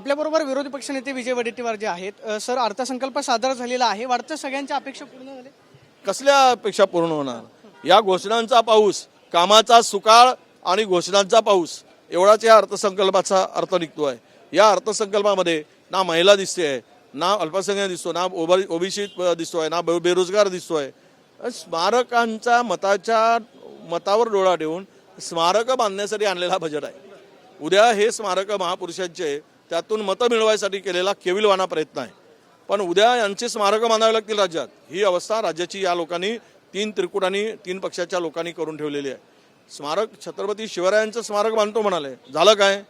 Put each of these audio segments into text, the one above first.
आपल्याबरोबर विरोधी पक्षनेते विजय वडेट्टीवार जे आहेत. सर, अर्थसंकल्प सादर झालेला आहे. वाटतं सगळ्यांच्या अपेक्षा पूर्ण झाल्या? कसल्या अपेक्षा पूर्ण होणार? या घोषणांचा पाऊस, कामाचा सुकाळ आणि घोषणांचा पाऊस एवढाच या अर्थसंकल्पाचा अर्थ निघतो आहे. या अर्थसंकल्पामध्ये ना महिला दिसते, ना अल्पसंख्याक दिसतो, ना ओबीसी दिसतोय, ना बेरोजगार दिसतोय. स्मारकांच्या मतावर डोळा ठेवून स्मारकं बांधण्यासाठी आणलेला बजेट आहे. उद्या हे स्मारकं महापुरुषांचे त्यातून मतं मिळवायसाठी केलेला केविलवाना प्रयत्न आहे. पण उद्या यांचे स्मारकं बांधावे लागतील राज्यात. ही अवस्था राज्याची या लोकांनी तीन त्रिकुटांनी, तीन पक्षाच्या लोकांनी करून ठेवलेली आहे. स्मारक छत्रपती शिवरायांचं स्मारक बांधतो म्हणाले, झालं काय?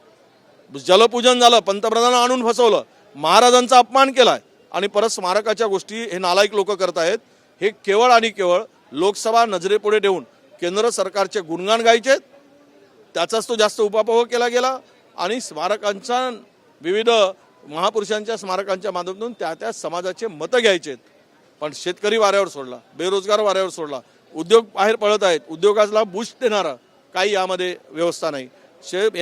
जलपूजन झालं, पंतप्रधानांना आणून फसवलं, महाराजांचा अपमान केलाय आणि परत स्मारकाच्या गोष्टी हे नालायक लोक करतायत. हे केवळ आणि केवळ लोकसभा नजरेपुढे ठेवून केंद्र सरकारचे गुणगान गायचे, त्याचाच तो जास्त उपापोह केला गेला आणि स्मारकांचा विविध महापुरुषांच्या स्मारकांच्या माध्यमातून त्या समाजाचे मतं घ्यायचे. पण शेतकरी वाऱ्यावर सोडला, बेरोजगार वाऱ्यावर सोडला, उद्योग बाहेर पडत आहेत, उद्योगाला बूस्ट देणारा काही यामध्ये व्यवस्था नाही.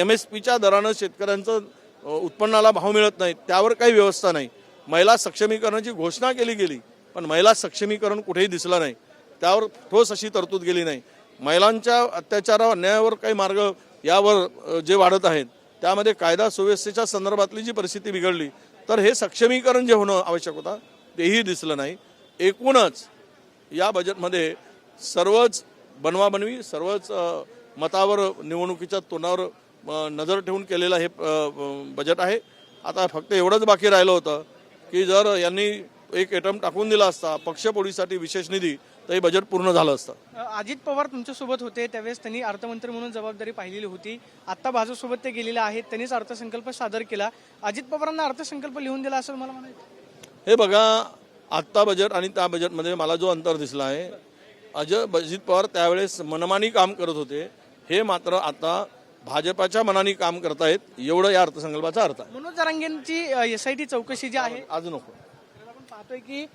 MSPच्या दरानं शेतकऱ्यांचं उत्पन्नाला भाव मिळत नाही, त्यावर काही व्यवस्था नाही. महिला सक्षमीकरणाची घोषणा केली गेली, पण महिला सक्षमीकरण कुठेही दिसलं नाही, त्यावर ठोस अशी तरतूद गेली नाही. महिलांच्या अत्याचार अन्यायावर काही मार्ग यावर जे वाढत आहेत, त्यामध्ये कायदा सुव्यवस्थेच्या संदर्भातली जी परिस्थिती बिघडली, तर हे सक्षमीकरण जे होणं आवश्यक होतं तेही दिसलं नाही. एकूणच या बजेटमध्ये सर्वच बनवाबनवी, सर्वच मतावर, निवडणुकीच्या तोंडावर नजर ठेवून केलेलं हे बजेट आहे. आता फक्त एवढंच बाकी राहिलं होतं की जर यांनी एक एटम टाकून दिला असता पक्षपोळीसाठी विशेष निधी, तर हे बजेट पूर्ण झालं असतं. अजित पवार तुमच्यासोबत होते त्यावेळेस त्यांनी अर्थमंत्री म्हणून जबाबदारी पाहिलेली होती. आता भाजपसोबत ते गेलेले आहेत, त्यांनीच अर्थसंकल्प सादर केला. अजित पवारांना अर्थसंकल्प लिहून दिला असं मला म्हणायचं. हे बघा, आत्ता बजेट आणि त्या बजेटमध्ये मला जो अंतर दिसला आहे, अजित पवार त्यावेळेस मनमानी काम करत होते, हे मात्र आता भाजपाच्या मनाने काम करतायत, एवढं या अर्थसंकल्पाचा अर्थ आहे. मनोज जरांगेंची SIT चौकशी जी आहे, आज नको. आपण पाहतोय की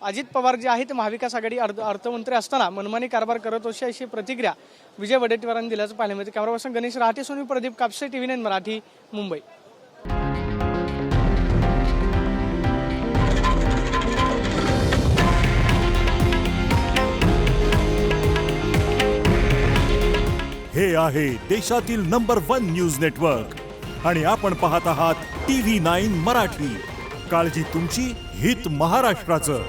अजित पवार जे आहे ते महाविकास आघाडी अर्थमंत्री असताना मनमानी कारभार करत होते, अशी प्रतिक्रिया विजय वडेट्टीवारांनी दिल्याचं पाहायला मिळते. Camera person Ganesh Rahate, Soni Pradeep Kapse, TV9 Marathi, Mumbai. हे आहे देशातील नंबर 1 न्यूज नेटवर्क आणि आपण पाहत आहात TV9 मराठी. काळजी तुमची, हित महाराष्ट्राचं.